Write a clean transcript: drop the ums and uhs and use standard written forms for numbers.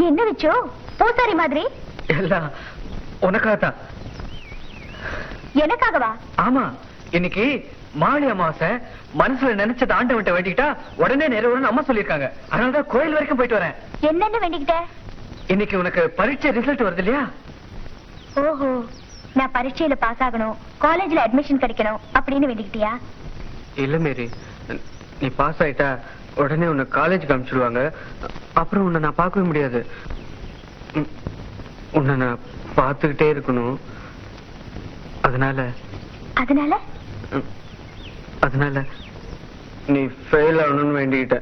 என்ன வச்சோ பூசாரி மாதிரி? எல்லாம் உனக்காகத்தான். எனக்காகவா? ஆமா, இன்னைக்கு மாடி அமாவாசை. மனசுல நினைச்சது ஆண்டவன்ட்ட வேண்டிக்கிட்டா உடனே நிறைவேறும்னு அம்மா சொல்லிருக்காங்க. அதனாலதான் கோயில் வரைக்கும் போயிட்டு வரேன். என்னன்னு வேண்டிக்கிட்ட? இன்னைக்கு உனக்கு பரீட்சை ரிசல்ட் வருது இல்லையா? ஓஹோ, நான் பரீட்சையில பாஸ் ஆகணும், காலேஜ்ல அட்மிஷன் கிடைக்கணும் அப்படின்னு வேண்டிக்கிட்டியா? இல்ல மேரி, நீ பாஸ் ஆயிட்டா உடனே உன்னை காலேஜுக்கு அனுப்பிச்சிடுவாங்க. அப்புறம் உன்னை நான் பார்க்கவே முடியாது. உன்னை நான் பார்த்துக்கிட்டே இருக்கணும். அதனால அதனால அதனால நீ ஃபெயில் ஆகணும்னு வேண்டிக்கிட்ட.